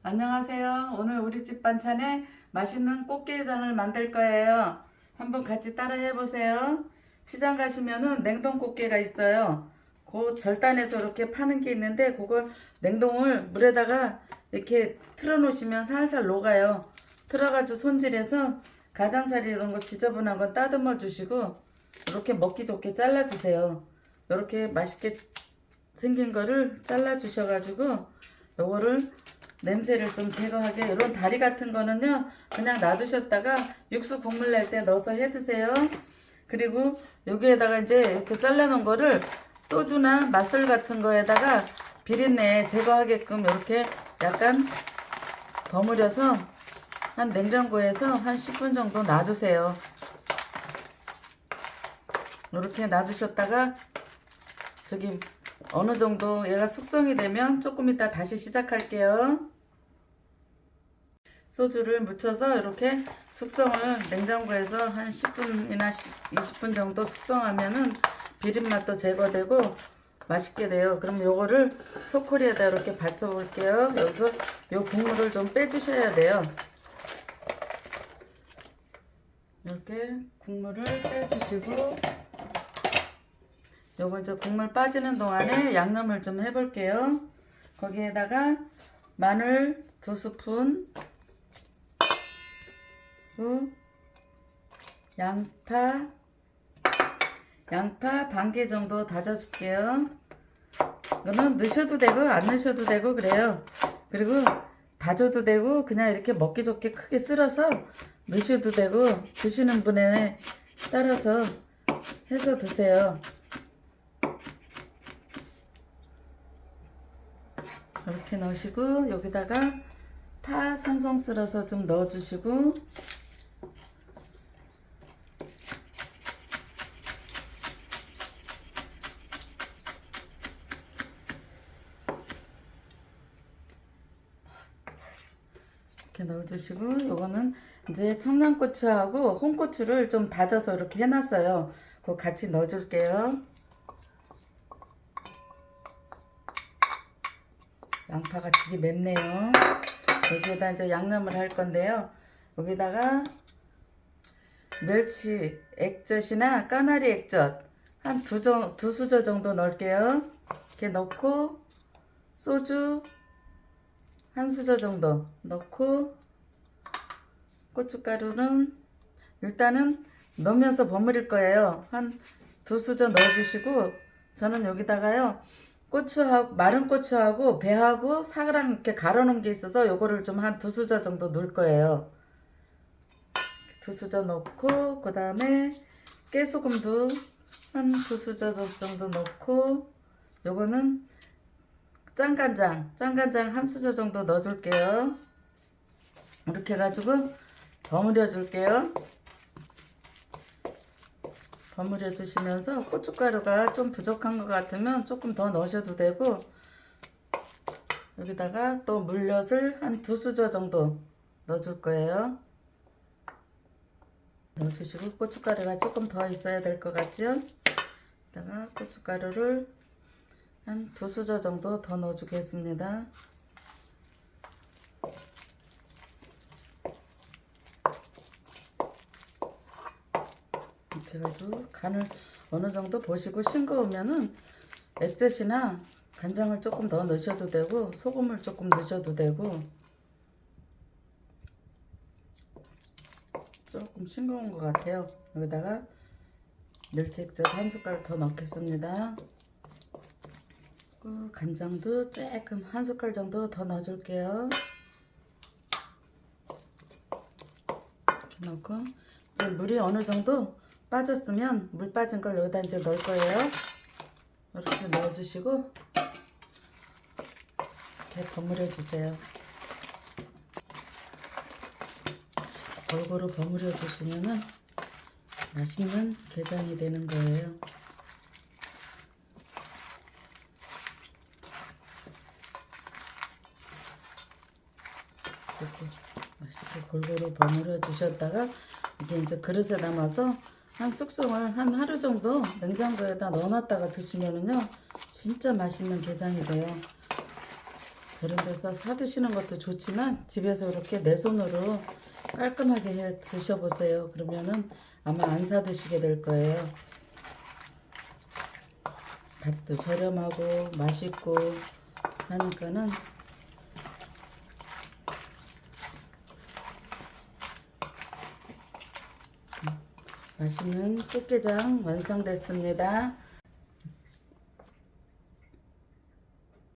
안녕하세요. 오늘 우리 집 반찬에 맛있는 꽃게장을 만들 거예요. 한번 같이 따라 해보세요. 시장 가시면은 냉동 꽃게가 있어요. 그 절단해서 이렇게 파는 게 있는데 그걸 냉동을 물에다가 이렇게 틀어 놓으시면 살살 녹아요. 틀어가지고 손질해서 가장자리 이런 거 지저분한 거 따듬어 주시고 이렇게 먹기 좋게 잘라 주세요. 이렇게 맛있게 생긴 거를 잘라 주셔가지고 요거를 냄새를 좀 제거하게 이런 다리 같은 거는요 그냥 놔두셨다가 육수 국물 낼 때 넣어서 해 드세요. 그리고 여기에다가 이제 이렇게 잘라 놓은 거를 소주나 맛술 같은 거에다가 비린내 제거하게끔 이렇게 약간 버무려서 한 냉장고에서 한 10분 정도 놔두세요. 이렇게 놔두셨다가 저기 어느 정도 얘가 숙성이 되면 조금 이따 다시 시작할게요. 소주를 묻혀서 이렇게 숙성을 냉장고에서 한 10분이나 20분 정도 숙성하면은 비린맛도 제거되고 맛있게 돼요. 그럼 요거를 소쿠리에다 이렇게 받쳐 볼게요. 여기서 요 국물을 좀 빼주셔야 돼요. 이렇게 국물을 빼주시고 요거 이제 국물 빠지는 동안에 양념을 좀 해볼게요. 거기에다가 마늘 2스푼, 양파 반 개 정도 다져줄게요. 이거는 넣으셔도 되고 안 넣으셔도 되고 그래요. 그리고 다져도 되고 그냥 이렇게 먹기 좋게 크게 썰어서 넣으셔도 되고 드시는 분에 따라서 해서 드세요. 이렇게 넣으시고 여기다가 파 송송 썰어서 좀 넣어주시고 이렇게 넣어주시고 요거는 이제 청양고추하고 홍고추를 좀 다져서 이렇게 해놨어요. 그거 같이 넣어줄게요. 양파가 되게 맵네요. 여기에다 이제 양념을 할 건데요. 여기다가 멸치 액젓이나 까나리 액젓 한 두 수저 정도 넣을게요. 이렇게 넣고 소주 한 수저 정도 넣고 고춧가루는 일단은 넣으면서 버무릴 거예요. 한 두 수저 넣어주시고 저는 여기다가요 고추하고 마른 고추하고 배하고 사과랑 이렇게 갈아 놓은 게 있어서 요거를 좀 한 두 수저 정도 넣을 거예요. 두 수저 넣고 그 다음에 깨소금도 한 두 수저 정도 넣고 요거는 짱간장 한 수저 정도 넣어줄게요. 이렇게 해가지고 버무려 줄게요. 버무려 주시면서 고춧가루가 좀 부족한 것 같으면 조금 더 넣으셔도 되고 여기다가 또 물엿을 한 두 수저 정도 넣어줄 거예요. 넣어주시고 고춧가루가 조금 더 있어야 될 것 같죠? 여기다가 고춧가루를 한 두 수저 정도 더 넣어주겠습니다. 이렇게 해가지고 간을 어느 정도 보시고 싱거우면은 액젓이나 간장을 조금 더 넣으셔도 되고 소금을 조금 넣으셔도 되고 조금 싱거운 것 같아요. 여기다가 멸치액젓 한 숟갈 더 넣겠습니다. 간장도 조금 한 숟갈 정도 더 넣어줄게요. 이렇게 넣고 이제 물이 어느 정도 빠졌으면 물 빠진 걸 여기다 이제 넣을 거예요. 이렇게 넣어주시고 이렇게 버무려 주세요. 골고루 버무려 주시면은 맛있는 게장이 되는 거예요. 이렇게 맛있게 골고루 버무려 주셨다가 이게 이제 그릇에 담아서 한 숙성을 한 하루 정도 냉장고에다 넣어놨다가 드시면은요 진짜 맛있는 게장이 돼요. 저런 데서 사 드시는 것도 좋지만 집에서 이렇게 내 손으로 깔끔하게 해 드셔보세요. 그러면은 아마 안 사 드시게 될 거예요. 값도 저렴하고 맛있고 하니까는 맛있는 꽃게장 완성됐습니다.